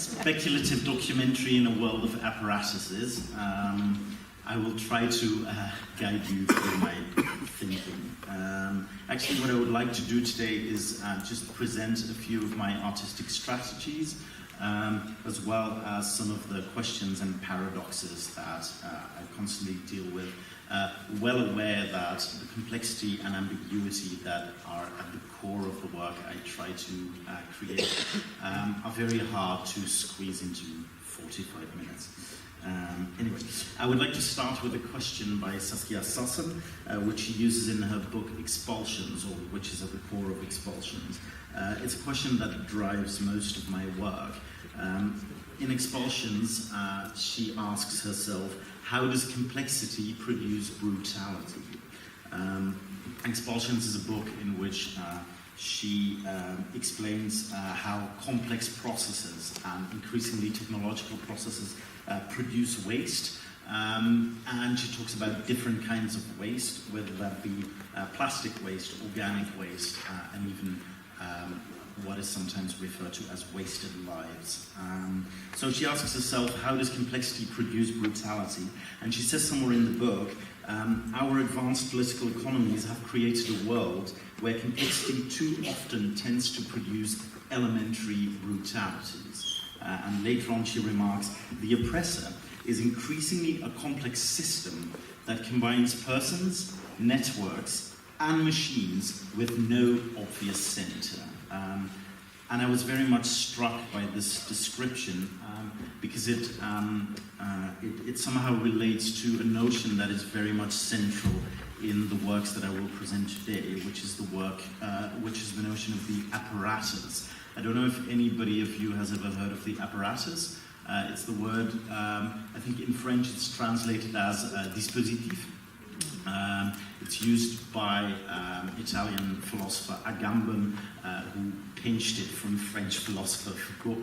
speculative documentary in a world of apparatuses. I will try to guide you through my thinking. Actually, what I would like to do today is just present a few of my artistic strategies, as well as some of the questions and paradoxes that I constantly deal with. Well aware that the complexity and ambiguity that are at the core of the work I try to create are very hard to squeeze into 45 minutes. Anyway, I would like to start with a question by Saskia Sassen, which she uses in her book Expulsions, or which is at the core of Expulsions. It's a question that drives most of my work. In Expulsions, she asks herself, how does complexity produce brutality? Expulsions is a book in which she explains how complex processes and increasingly technological processes produce waste. And she talks about different kinds of waste, whether that be plastic waste, organic waste, and even what is sometimes referred to as wasted lives. So she asks herself, how does complexity produce brutality? And she says somewhere in the book, our advanced political economies have created a world where complexity too often tends to produce elementary brutalities. And later on she remarks, the oppressor is increasingly a complex system that combines persons, networks, and machines with no obvious center. And I was very much struck by this description because it somehow relates to a notion that is very much central in the works that I will present today, which is the notion of the apparatus. I don't know if anybody of you has ever heard of the apparatus. It's the word, I think in French it's translated as dispositif. It's used by Italian philosopher Agamben, who pinched it from French philosopher Foucault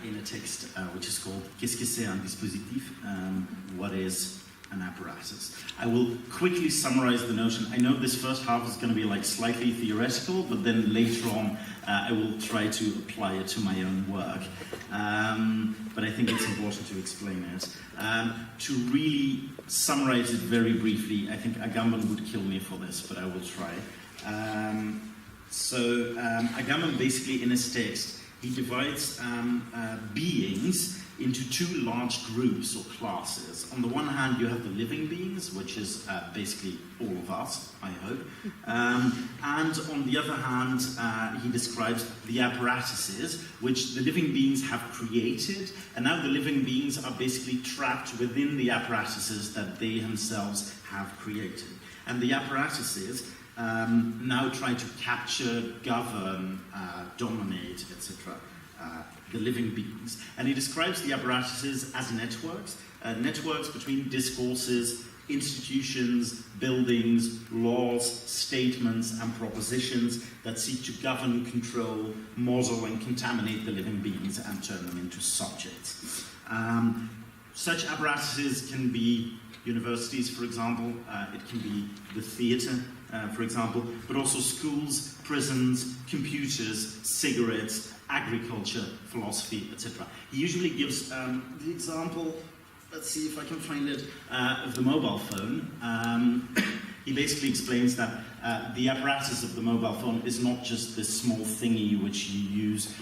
in a text which is called Qu'est-ce que c'est un dispositif? What is an apparatus? I will quickly summarize the notion. I know this first half is going to be like slightly theoretical, but then later on I will try to apply it to my own work. But I think it's important to explain it. To really summarize it very briefly, I think Agamben would kill me for this, but I will try. Agamben basically in his text, he divides beings into two large groups or classes. On the one hand, you have the living beings, which is basically all of us, I hope. And on the other hand, he describes the apparatuses, which the living beings have created, and now the living beings are basically trapped within the apparatuses that they themselves have created. And the apparatuses now try to capture, govern, dominate, etc. The living beings. And he describes the apparatuses as networks, networks between discourses, institutions, buildings, laws, statements, and propositions that seek to govern, control, model, and contaminate the living beings and turn them into subjects. Such apparatuses can be universities, for example, it can be the theatre, for example, but also schools, prisons, computers, cigarettes, agriculture, philosophy, etc. He usually gives the example, let's see if I can find it, of the mobile phone. He basically explains that the apparatus of the mobile phone is not just this small thingy which you use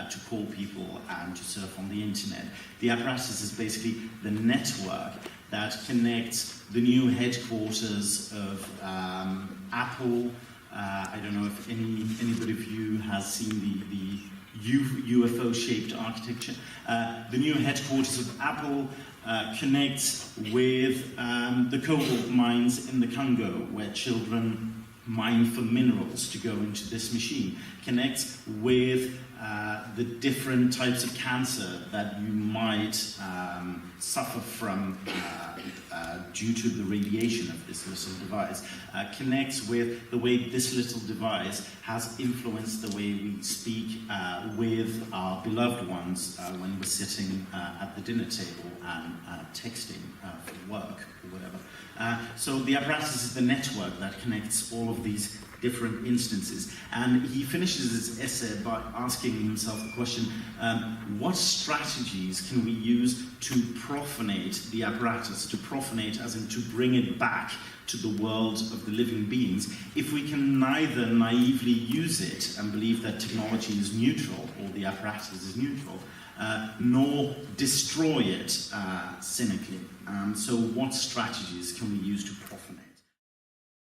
to call people and to surf on the internet. The apparatus is basically the network that connects the new headquarters of Apple. I don't know if anybody of you has seen the UFO-shaped architecture. The new headquarters of Apple connects with the cobalt mines in the Congo, where children mine for minerals to go into this machine. Connects with the different types of cancer that you might suffer from due to the radiation of this little device. Connects with the way this little device has influenced the way we speak with our beloved ones when we're sitting at the dinner table and texting for work or whatever. So the apparatus is the network that connects all of these different instances. And he finishes his essay by asking himself the question, what strategies can we use to profanate the apparatus, to profanate as in to bring it back to the world of the living beings, if we can neither naively use it and believe that technology is neutral or the apparatus is neutral, nor destroy it cynically. So what strategies can we use to profanate?